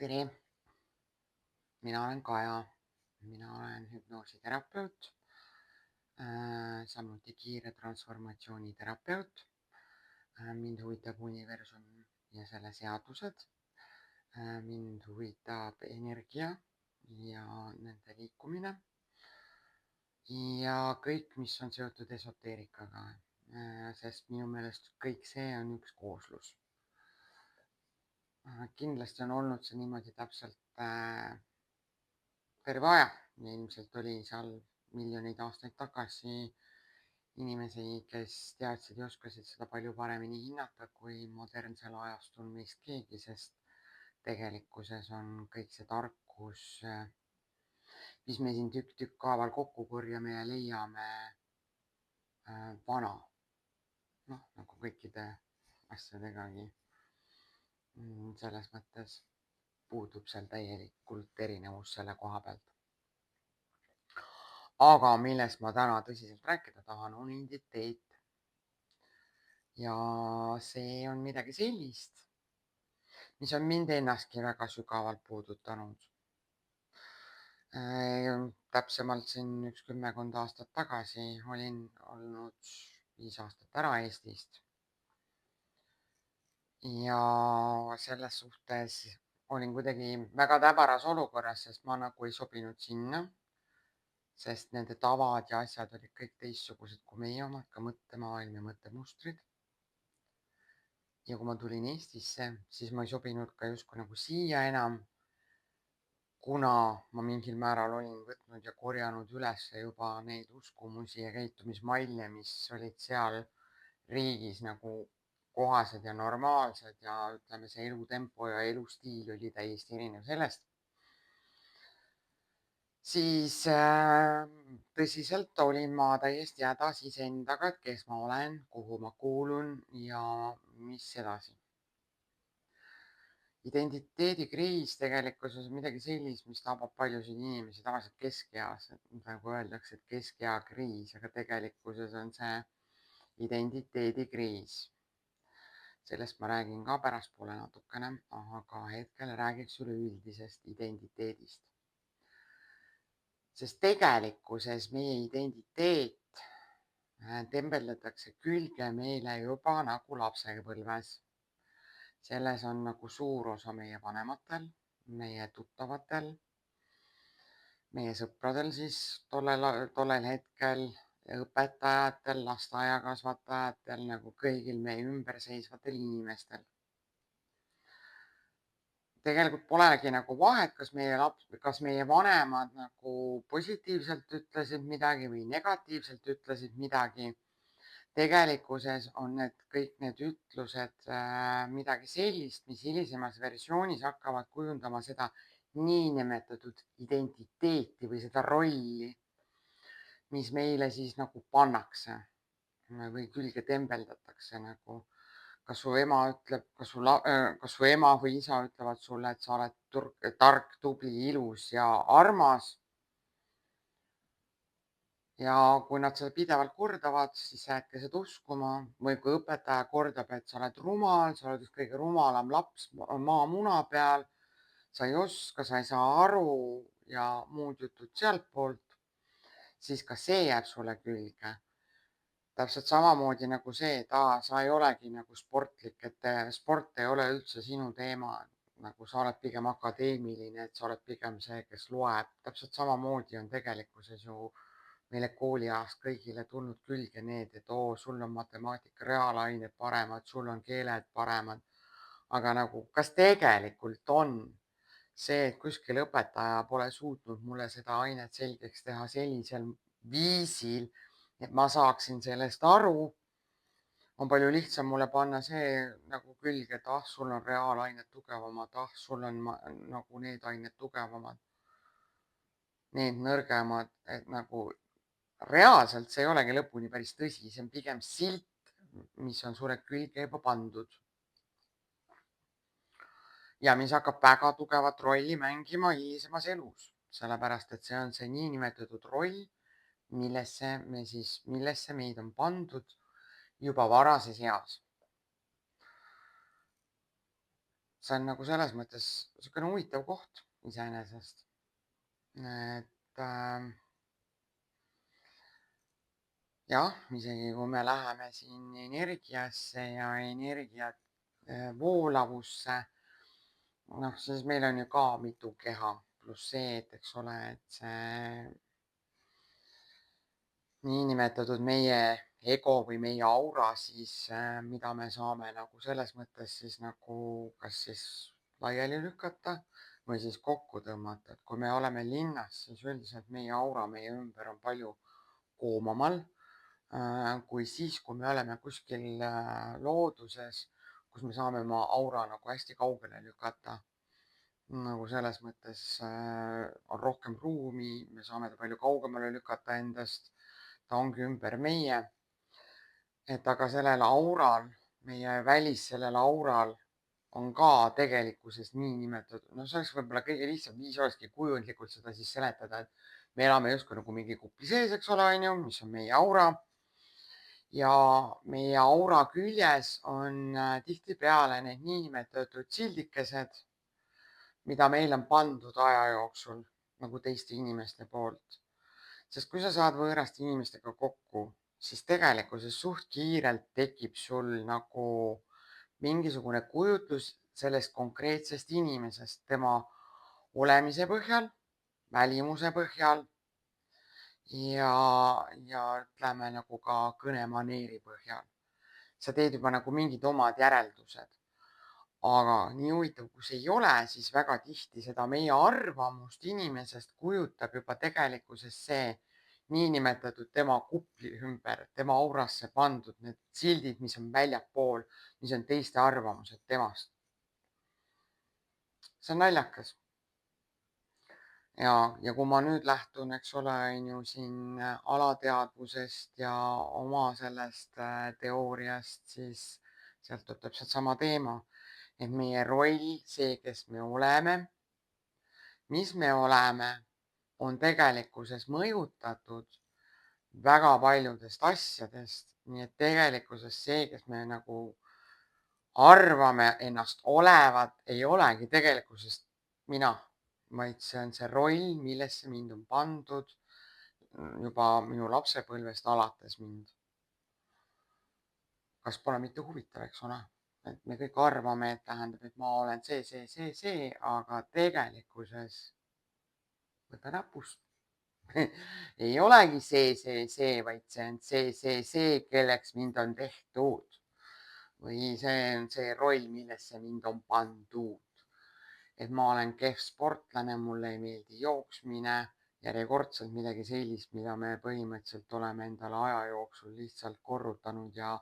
Tere, mina olen Kaja, mina olen hüpnoositerapeut, samuti kiire transformatsiooni terapeut. Mind huvitab universum ja selle seadused. Mind huvitab energia ja nende liikumine ja kõik, mis on seotud esoteerikaga, sest minu meelest kõik see on üks kooslus. Kindlasti on olnud see niimoodi täpselt terve aja. Ilmselt oli seal miljoneid aastaid tagasi inimesi, kes teadsid ja oskasid seda palju paremini hinnata kui modernsel ajastul meist keegi, sest tegelikkuses on kõik see tarkus, mis me siin tükkhaaval kokku korjame ja leiame, vana. Nagu kõikide asjadegagi. Selles mõttes puudub seal täielikult erinevus selle koha pealt. Aga millest ma täna tõsiselt rääkida tahan, on identiteet. Ja see on midagi sellist, mis on mind ennastki väga sügavalt puudutanud. Täpsemalt siin 10 aastat tagasi olin olnud 5 aastat ära Eestist. Ja selles suhtes olin kuidagi väga täbaras olukorras, sest ma nagu ei sobinud sinna. Sest nende tavad ja asjad olid kõik teistsugused kui meie omad, ka mõttemaailm ja mõttemustrid. Ja kui ma tulin Eestisse, siis ma ei sobinud ka justkui nagu siia enam, kuna ma mingil määral olin võtnud ja korjanud üles juba neid uskumusi ja käitumismalle, mis olid seal riigis nagu kohased ja normaalsed ja ütleme, see elutempo ja elustiil oli täiesti erinev sellest. Siis tõsiselt olin ma täiesti hädas iseendaga, et kes ma olen, kuhu ma kuulun ja mis edasi. Identiteedikriis tegelikkuses on midagi sellist, mis tabab paljusid inimesi tavaliselt keskeas, nagu öeldakse, et keskeakriis, aga tegelikkuses on see identiteedikriis. Sellest ma räägin ka pärastpoole natukene, aga hetkel räägiks üleüldisest identiteedist. Sest tegelikkuses meie identiteet tembeldatakse külge meile juba nagu lapsepõlves. Selles on nagu suur osa meie vanematel, meie tuttavatel, meie sõpradel siis tollel hetkel, õpetajatel, lasteaiakasvatajatel, nagu kõigil meie ümber seisvatel inimestel. Tegelikult polegi nagu vahet, kas meie vanemad nagu positiivselt ütlesid midagi või negatiivselt ütlesid midagi. Tegelikkuses on kõik need ütlused midagi sellist, mis hilisemas versioonis hakkavad kujundama seda niinimetatud identiteeti või seda rolli, mis meile siis nagu pannakse või külge tembeldatakse nagu. Kas su ema ütleb, kas su ema või isa ütlevad sulle, et sa oled tark, tubli, ilus ja armas. Ja kui nad seda pidevalt kordavad, siis sa jätke seda uskuma. Või kui õpetaja kordab, et sa oled rumal, sa oled üks kõige rumalam laps maamuna peal, sa ei oska, sa ei saa aru ja muud jutud sealtpoolt, siis ka see jääb sulle külge. Täpselt samamoodi nagu see, et sa ei olegi nagu sportlik, et sport ei ole üldse sinu teema, nagu sa oled pigem akadeemiline, et sa oled pigem see, kes loeb. Täpselt samamoodi on tegelikkuses ju meile kooliajast kõigile tulnud külge need, et sul on matemaatika reaalained paremad, sul on keeled paremad. Aga nagu, kas tegelikult on see, et kuskil õpetaja pole suutnud mulle seda ainet selgeks teha sellisel viisil, et ma saaksin sellest aru, on palju lihtsam mulle panna see nagu külge, et sul on reaalained tugevamad, sul on nagu need ained tugevamad, need nõrgemad, et nagu reaalselt see ei olegi lõpuni päris tõsi, see on pigem silt, mis on sulle külge juba pandud. Ja mis hakkab väga tugevat rolli mängima hilisemas elus, sellepärast et see on see niinimetatud roll, millesse meid on pandud juba varases eas. see on nagu selles mõttes niisugune huvitav koht iseenesest, et jah, isegi kui me läheme siin energiasse ja energia voolavusse, noh, siis meil on ju ka mitu keha, pluss see, et eks ole, et see niinimetatud meie ego või meie aura siis, mida me saame nagu selles mõttes siis nagu kas siis laiali lükata või siis kokku tõmmata, et kui me oleme linnas, siis üldiselt meie aura meie ümber on palju koomamal kui siis, kui me oleme kuskil looduses, kus me saame oma aura nagu hästi kaugele lükata. Nagu selles mõttes on rohkem ruumi, me saame ta palju kaugemale lükata endast, ta ongi ümber meie. Et aga sellel aural, meie sellel aural on ka tegelikkuses niinimetatud, no see oleks võib-olla kõige lihtsam viis olekski kujundlikult seda siis seletada, et me elame justkui nagu mingi kupli sees, eks ole, on ju, mis on meie aura. Ja meie aura küljes on tihtipeale need niinimetatud sildikesed, mida meil on pandud aja jooksul nagu teiste inimeste poolt. Sest kui sa saad võõraste inimestega kokku, siis tegelikkuses suht kiirelt tekib sul nagu mingisugune kujutlus sellest konkreetsest inimesest, tema olemise põhjal, välimuse põhjal ja ütleme nagu ka kõnemaneeri põhjal. Sa teed juba nagu mingid omad järeldused. Aga nii huvitav, kui see ei ole, siis väga tihti seda meie arvamust inimesest kujutab juba tegelikkuses see niinimetatud tema kupli ümber, tema aurasse pandud need sildid, mis on väljapool, mis on teiste arvamused temast. See on naljakas. Ja kui ma nüüd lähtun, eks ole, on ju siin alateadvusest ja oma sellest teooriast, siis sealt tuleb täpselt sama teema. Et meie roll, see, kes me oleme, mis me oleme, on tegelikkuses mõjutatud väga paljudest asjadest. Nii et tegelikkuses see, kes me nagu arvame ennast olevat, ei olegi tegelikkuses mina, vaid see on see roll, millesse mind on pandud juba minu lapsepõlvest alates mind. Kas pole mitte huvitav, eks ole? Et me kõik arvame, et tähendab, et ma olen see, aga tegelikkuses võta näpust. ei olegi see, vaid see on see, kelleks mind on tehtud. Või see on see roll, millesse mind on pandud. Et ma olen kehv sportlane, mulle ei meeldi jooksmine, järjekordselt midagi sellist, mida me põhimõtteliselt oleme endale aja jooksul lihtsalt korrutanud ja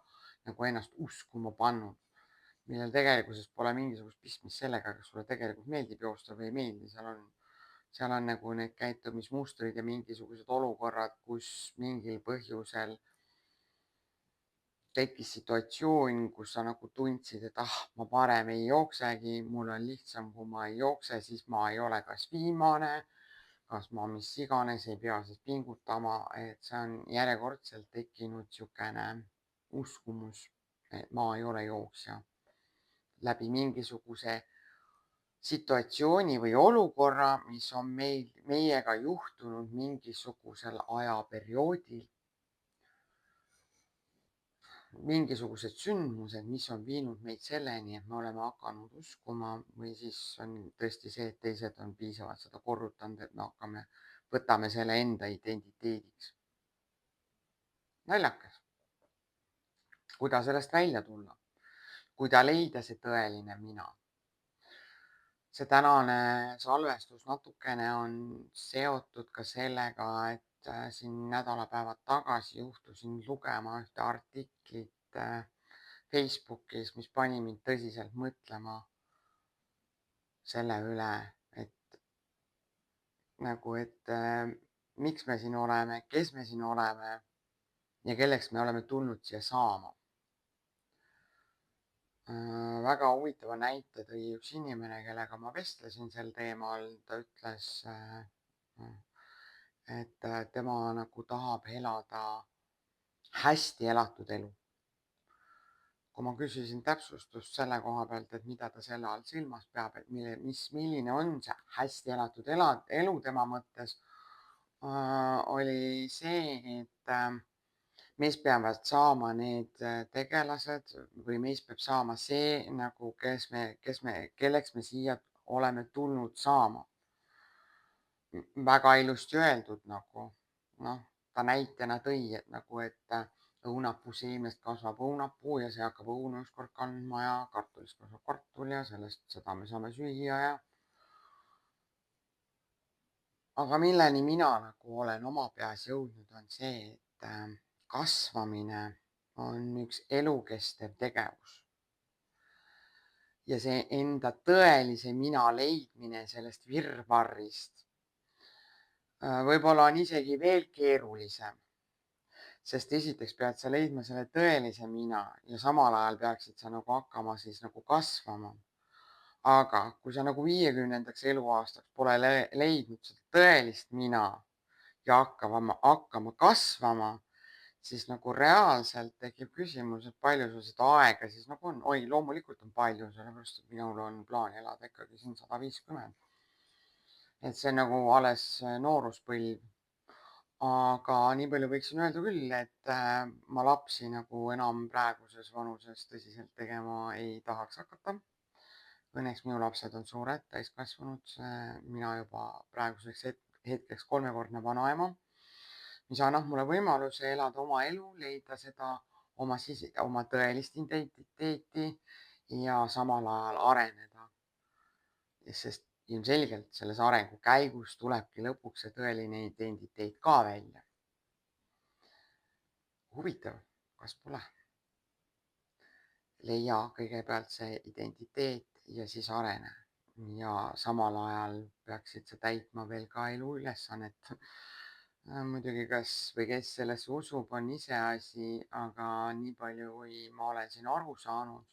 nagu ennast uskuma pannud, millel tegelikkuses pole mingisugust pistmist sellega, kas sulle tegelikult meeldib joosta või ei meeldi. Seal on nagu need käitumismustrid ja mingisugused olukorrad, kus mingil põhjusel tekkis situatsioon, kus sa nagu tundsid, et ma parem ei jooksegi, mul on lihtsam, kui ma ei jookse, siis ma ei ole kas viimane, kas ma mis iganes ei pea siis pingutama, et see on järjekordselt tekkinud niisugune uskumus, et ma ei ole jooksja läbi mingisuguse situatsiooni või olukorra, mis on meiega juhtunud mingisugusel ajaperioodil. Mingisugused sündmused, mis on viinud meid selleni, et me oleme hakanud uskuma või siis on tõesti see, et teised on piisavalt seda korrutanud, et me võtame selle enda identiteediks. Naljakas. Kuidas sellest välja tulla? Kuidas leida see tõeline mina? See tänane salvestus natukene on seotud ka sellega, et siin nädalapäevad tagasi juhtusin lugema ühte artiklit Facebookis, mis pani mind tõsiselt mõtlema selle üle, et miks me siin oleme, kes me siin oleme ja kelleks me oleme tulnud siia saama. Väga huvitava näite tõi üks inimene, kellega ma vestlesin sel teemal. Ta ütles, et tema nagu tahab elada hästi elatud elu. kui ma küsisin täpsustust selle koha pealt, et mida ta selle all silmas peab, et milline on see hästi elatud elu tema mõttes, oli see, et meist peavad saama need tegelased või meist peab saama see nagu, kelleks me siia oleme tulnud saama. Väga ilusti öeldud nagu, noh, ta näitena tõi, et nagu, et õunapuu seemnest kasvab õunapuu ja see hakkab õunu ükskord kandma ja kartulist kasvab kartul ja seda me saame süüa ja. Aga milleni mina nagu olen oma peas jõudnud, on see, et kasvamine on üks elukestev tegevus. Ja see enda tõelise mina leidmine sellest virvarrist võib-olla on isegi veel keerulisem, sest esiteks pead sa leidma selle tõelise mina ja samal ajal peaksid sa nagu hakkama siis nagu kasvama. Aga kui sa nagu 50. eluaastaks pole leidnud seda tõelist mina ja hakkama kasvama, siis nagu reaalselt tekib küsimus, et palju sul seda aega siis nagu on. Oi, loomulikult on palju, sellepärast et minul on plaan elada ikkagi siin 150. Et see nagu alles nooruspõlv. Aga nii palju võiksin öelda küll, et ma lapsi nagu enam praeguses vanuses tõsiselt tegema ei tahaks hakata. Õnneks minu lapsed on suured, täiskasvanud, mina juba praeguseks hetkeks 3-kordne vanaema, mis annab mulle võimaluse elada oma elu, leida seda oma tõelist identiteeti ja samal ajal areneda. Sest ilmselgelt selles arengu käigus tulebki lõpuks see tõeline identiteet ka välja. Huvitav, kas pole? Leia kõigepealt see identiteet ja siis arene. Ja samal ajal peaksid sa täitma veel ka eluülesannet. Muidugi kas või kes sellesse usub, on iseasi, aga nii palju, kui ma olen siin aru saanud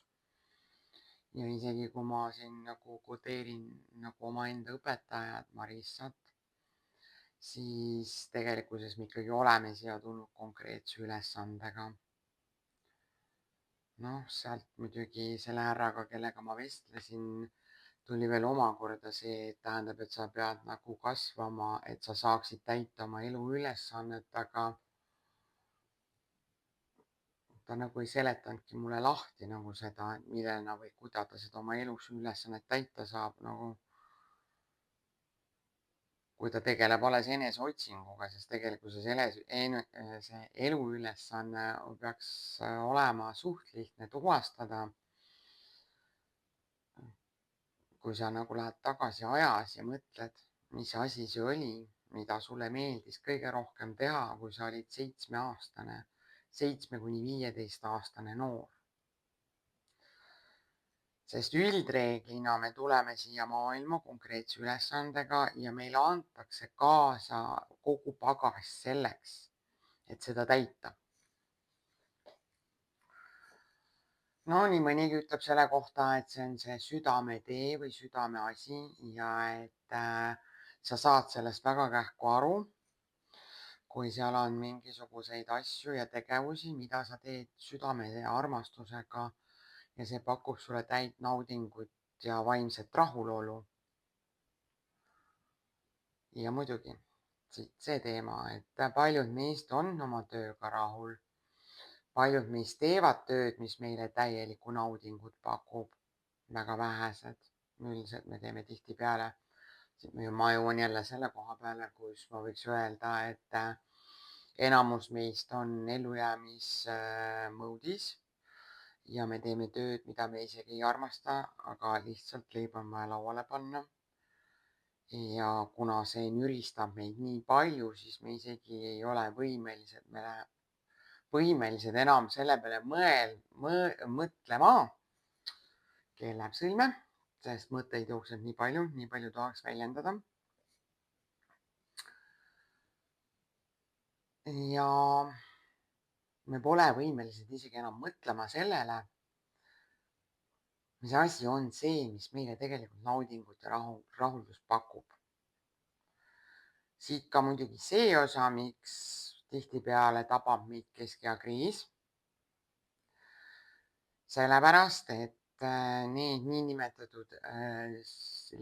ja isegi kui ma siin nagu kodeerin nagu omaenda õpetajad Marissat, siis tegelikkuses me ikkagi oleme siia tulnud konkreetse ülesandega. Noh, sealt muidugi selle härraga, kellega ma vestlesin, tuli veel omakorda see, et tähendab, et sa pead nagu kasvama, et sa saaksid täita oma eluülesannet, aga ta nagu ei seletanudki mulle lahti nagu seda, millena või kuidas ta seda oma elus ülesannet täita saab, nagu kui ta tegeleb alles eneseotsinguga, sest tegelikkuses see eluülesanne peaks olema suht lihtne tuvastada. Kui sa nagu lähed tagasi ajas ja mõtled, mis asi see oli, mida sulle meeldis kõige rohkem teha, kui sa olid 7-aastane, 7–15-aastane noor. Sest üldreeglina me tuleme siia maailma konkreetse ülesandega ja meile antakse kaasa kogu pagas selleks, et seda täita. No nii mõnigi ütleb selle kohta, et see on see südametee või südameasi ja et sa saad sellest väga kähku aru, kui seal on mingisuguseid asju ja tegevusi, mida sa teed südame ja armastusega ja see pakub sulle täit naudingut ja vaimset rahulolu. Ja muidugi siit see teema, et paljud meist on oma tööga rahul. Paljud meist teevad tööd, mis meile täielikku naudingut pakub. Väga vähesed. Üldiselt me teeme tihtipeale. Ma jõuan jälle selle koha peale, kus ma võiks öelda, et enamus meist on ellujäämismõudis ja me teeme tööd, mida me isegi ei armasta, aga lihtsalt leib on vaja lauale panna. Ja kuna see nüristab meid nii palju, siis me isegi ei ole võimelised enam selle peale mõtlema. Keel läheb sõlme, sest mõtteid jookseb nii palju tahaks väljendada. Ja me pole võimelised isegi enam mõtlema sellele, mis asi on see, mis meile tegelikult naudingut ja rahuldust pakub. Siit ka muidugi see osa, miks tihtipeale tabab meid keskea kriis. Sellepärast, et need niinimetatud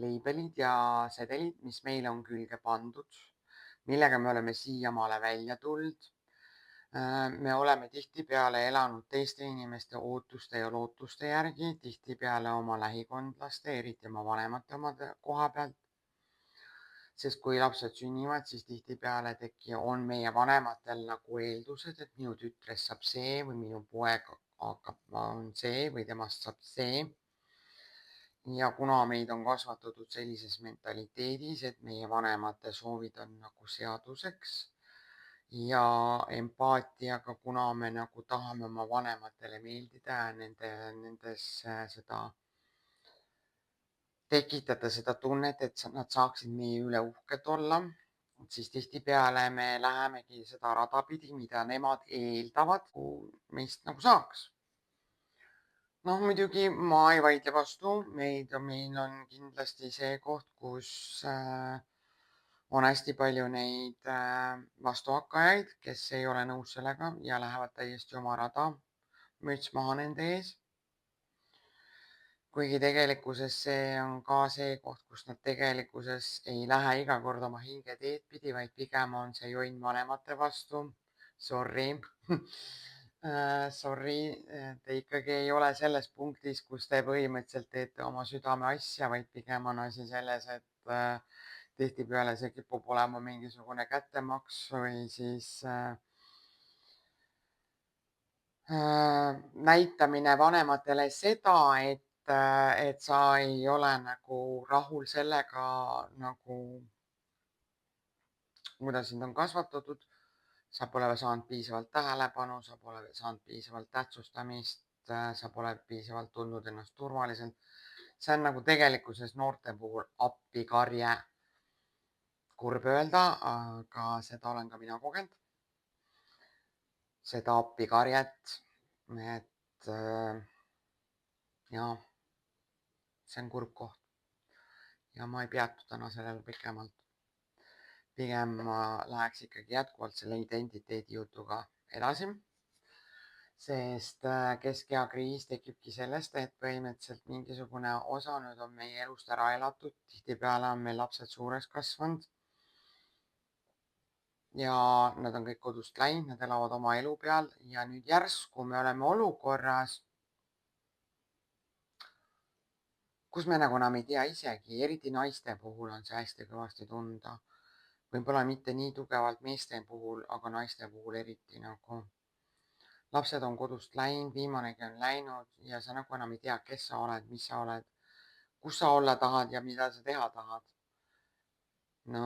leibelid ja sedelid, mis meile on külge pandud, millega me oleme siiamaale välja tulnud, me oleme tihtipeale elanud teiste inimeste ootuste ja lootuste järgi, tihtipeale oma lähikondlaste, eriti oma vanemate omade koha pealt. Sest kui lapsed sünnivad, siis tihtipeale on meie vanematel nagu eeldused, et minu tütrest saab see või minu poeg on see või temast saab see. Ja kuna meid on kasvatatud sellises mentaliteedis, et meie vanemate soovid on nagu seaduseks ja empaatiaga, kuna me nagu tahame oma vanematele meeldida ja nendes seda tekitada seda tunnet, et nad saaksid meie üle uhked olla, siis tihtipeale me lähemegi seda rada pidi, mida nemad eeldavad, meist nagu saaks. Noh, muidugi ma ei vaidle vastu, meil on kindlasti see koht, kus on hästi palju neid vastuhakkajaid, kes ei ole nõus sellega ja lähevad täiesti oma rada, müts maha nende ees. Kuigi tegelikkuses see on ka see koht, kus nad tegelikkuses ei lähe iga kord oma hingeteed pidi, vaid pigem on see jonn vanemate vastu. Sorry sorry, te ikkagi ei ole selles punktis, kus te põhimõtteliselt teete oma südame asja, vaid pigem on asi selles, et tihtipeale see kipub olema mingisugune kättemaks või siis näitamine vanematele seda, et sa ei ole nagu rahul sellega nagu, kuidas sind on kasvatatud. Sa pole saanud piisavalt tähelepanu, sa pole saanud piisavalt tähtsustamist, sa pole piisavalt tundnud ennast turvaliselt. See on nagu tegelikkuses noorte puhul appikarje. Kurb öelda, aga seda olen ka mina kogenud. Seda appikarjet, et jaa, see on kurb koht ja ma ei peatu täna sellel pikemalt. Pigem ma läheks ikkagi jätkuvalt selle identiteedi jutuga edasi, sest keskeakriis tekibki sellest, et põhimõtteliselt mingisugune osa nüüd on meie elust ära elatud, tihtipeale on meil lapsed suureks kasvanud ja nad on kõik kodust läinud, nad elavad oma elu peal ja nüüd järsku me oleme olukorras, kus me nagu enam ei tea isegi, eriti naiste puhul on see hästi kõvasti tunda. Võib-olla mitte nii tugevalt meeste puhul, aga naiste puhul eriti nagu. Lapsed on kodust läinud, viimanegi on läinud ja sa nagu enam ei tea, kes sa oled, mis sa oled, kus sa olla tahad ja mida sa teha tahad. No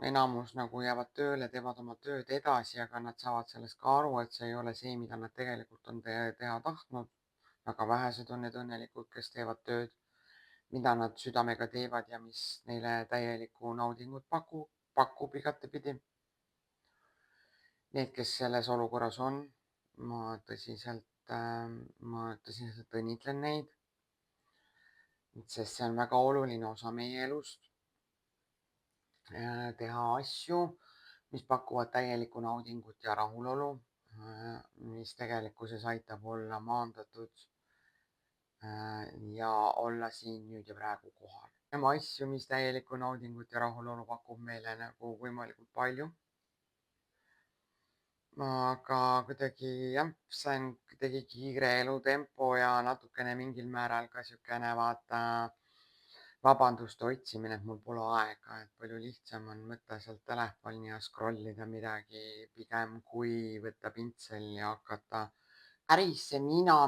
enamus nagu jäävad tööle, teevad oma tööd edasi, aga nad saavad sellest ka aru, et see ei ole see, mida nad tegelikult on teha tahtnud. Väga vähesed on need õnnelikud, kes teevad tööd, mida nad südamega teevad ja mis neile täielikku naudingut pakub igatepidi. Need, kes selles olukorras on, ma tõsiselt õnnitlen neid, sest see on väga oluline osa meie elust. Teha asju, mis pakuvad täielikku naudingut ja rahulolu, mis tegelikkuses aitab olla maandatud ja olla siin nüüd ja praegu kohal. Tema asju, mis täielikku naudingut ja rahulolu pakub meile nagu võimalikult palju. Aga kuidagi jah, see on kuidagi kiire elutempo ja natukene mingil määral ka niisugune vaata vabanduste otsimine, et mul pole aega, et palju lihtsam on võtta sealt telefoni ja scrollida midagi, pigem kui võtta pintsel ja hakata. Päris see mina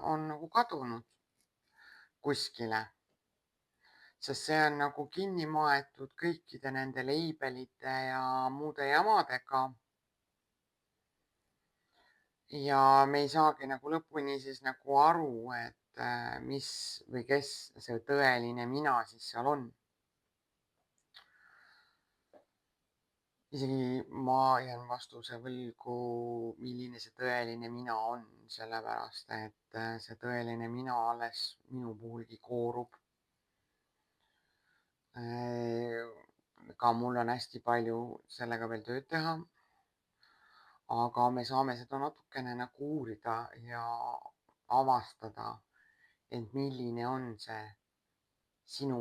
on nagu kadunud kuskile, sest see on nagu kinni maetud kõikide nende leibelite ja muude jamadega. Ja me ei saagi nagu lõpuni siis nagu aru, et mis või kes see tõeline mina siis seal on. Isegi ma jään vastuse võlgu, milline see tõeline mina on, sellepärast et see tõeline mina alles minu puhulgi koorub. Ka mul on hästi palju sellega veel tööd teha. aga me saame seda natukene nagu uurida ja avastada, et milline on see sinu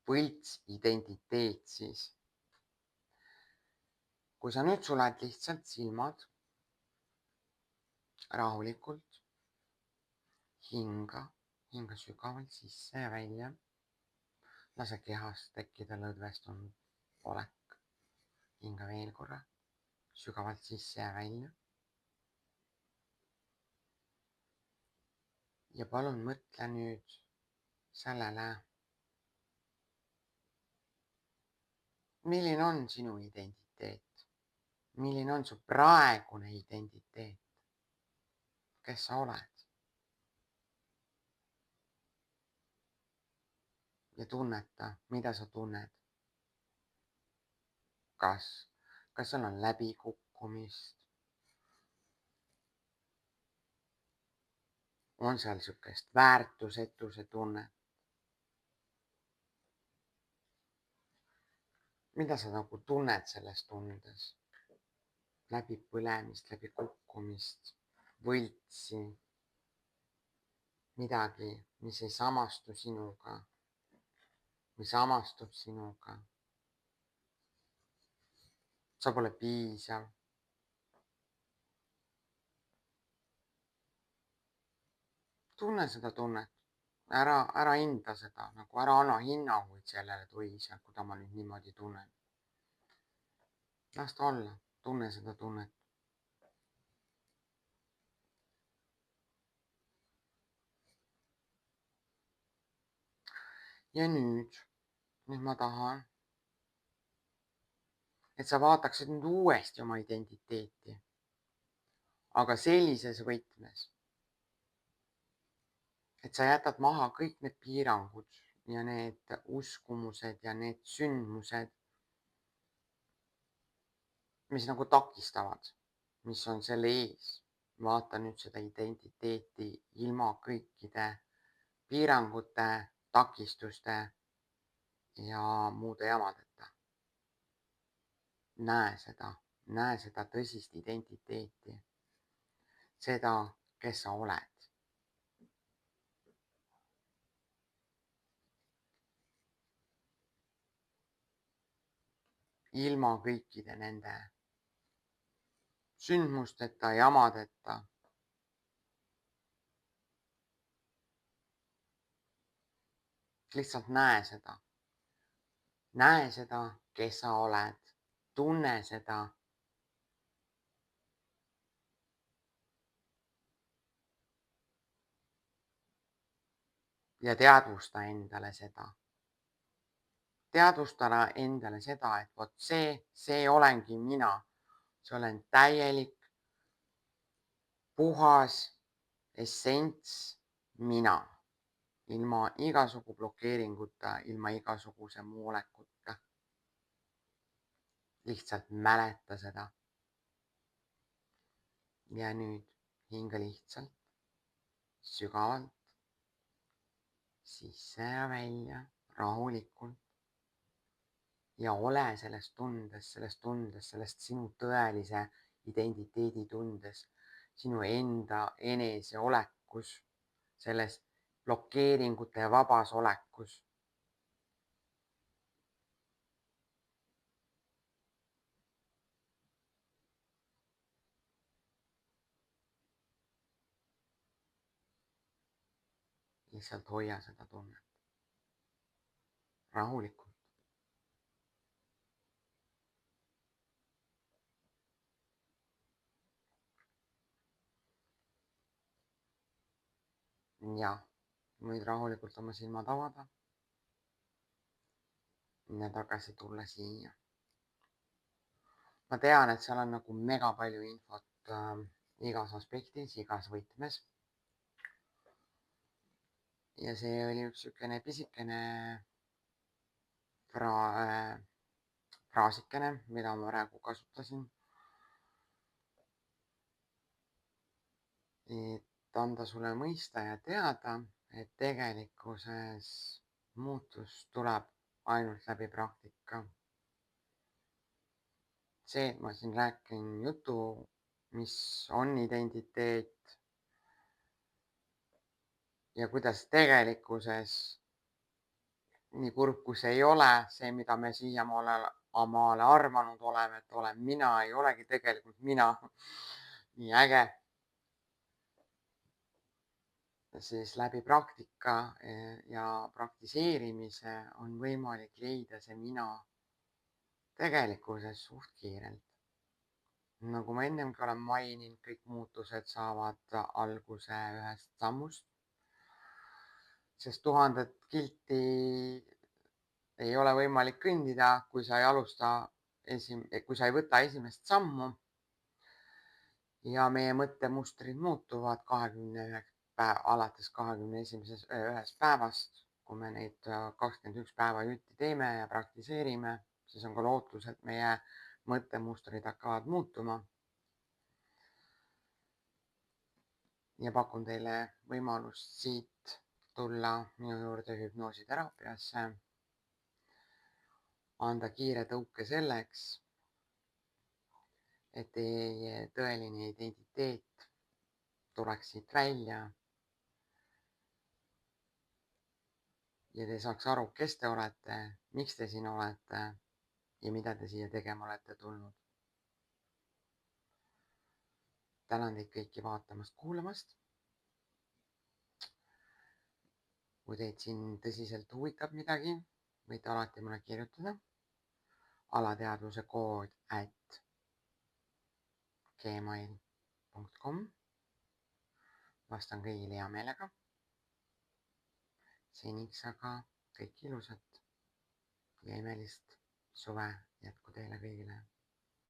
võltsidentiteet siis. Kui sa nüüd suled lihtsalt silmad rahulikult, hinga sügavalt sisse ja välja, lase kehas tekkida lõdvestunud olek, hinga veel korra sügavalt sisse ja välja. Ja palun mõtle nüüd sellele, milline on sinu identiteet, milline on su praegune identiteet, kes sa oled. Ja tunneta, mida sa tunned. Kas seal on läbikukkumist? On seal sihukest väärtusetuse tunnet? Mida sa nagu tunned selles tundes? Läbipõlemist, läbikukkumist, võltsi, midagi, mis ei samastu sinuga või samastub sinuga. Sa pole piisav. Tunne seda tunnet. Ära hinda seda, nagu ära anna hinnanguid sellele, et oi ise, kuida ma nüüd niimoodi tunnen. Las ta olla, tunne seda tunnet. Ja nüüd ma tahan, et sa vaataksid nüüd uuesti oma identiteeti, aga sellises võtmes, et sa jätad maha kõik need piirangud ja need uskumused ja need sündmused, mis nagu takistavad, mis on selle ees. Vaata nüüd seda identiteeti ilma kõikide piirangute, takistuste ja muude jamadeta. Näe seda tõsist identiteeti, seda, kes sa oled. Ilma kõikide nende sündmusteta, jamadeta. Lihtsalt näe seda. Näe seda, kes sa oled. Tunne seda. Ja teadvusta endale seda. Teadvustada endale seda, et vot see olengi mina. See olen täielik, puhas essents mina. Ilma igasugu blokeeringuta, ilma igasuguse muu olekuta. Lihtsalt mäleta seda. Ja nüüd hinga lihtsalt sügavalt sisse ja välja, rahulikult. Ja ole selles tundes, sellest sinu tõelise identiteedi tundes, sinu enda eneseolekus, selles blokeeringute vabas olekus. Lihtsalt hoia seda tunnet rahulikult. Ja võid rahulikult oma silmad avada ja tagasi tulla siia. Ma tean, et seal on nagu mega palju infot igas aspektis, igas võtmes. Ja see oli üks sükene pisikene fraasikene, mida ma praegu kasutasin. Et anda sulle mõista ja teada, et tegelikkuses muutus tuleb ainult läbi praktika. See, et ma siin rääkin jutu mis on identiteet ja kuidas tegelikkuses, nii kurb kui see ei ole, see, mida me siiamaale arvanud oleme, et olen mina, ei olegi tegelikult mina. nii äge. Siis läbi praktika ja praktiseerimise on võimalik leida see mina tegelikkuses suht kiirelt. Nagu ma ennemgi olen maininud, kõik muutused saavad alguse ühest sammust, sest 1000 kilti ei ole võimalik kõndida, kui sa ei alusta kui sa ei võta esimest sammu. Ja meie mõttemustrid muutuvad alates 21. päevast, kui me neid 21 päeva jutti teeme ja praktiseerime, siis on ka lootus, et meie mõttemustrid hakkavad muutuma. Ja pakun teile võimalust siit tulla minu juurde hüpnoositeraapiasse, anda kiire tõuke selleks, et teie tõeline identiteet tuleks siit välja ja te saaks aru, kes te olete, miks te siin olete ja mida te siia tegema olete tulnud. Tänan teid kõiki vaatamast, kuulamast. Kui teid siin tõsiselt huvitab midagi, võite alati mulle kirjutada. Alateadvuse kood @gmail.com. Vastan kõigile hea meelega. Seniks aga kõik ilusat ja imelist suve jätku teile kõigile.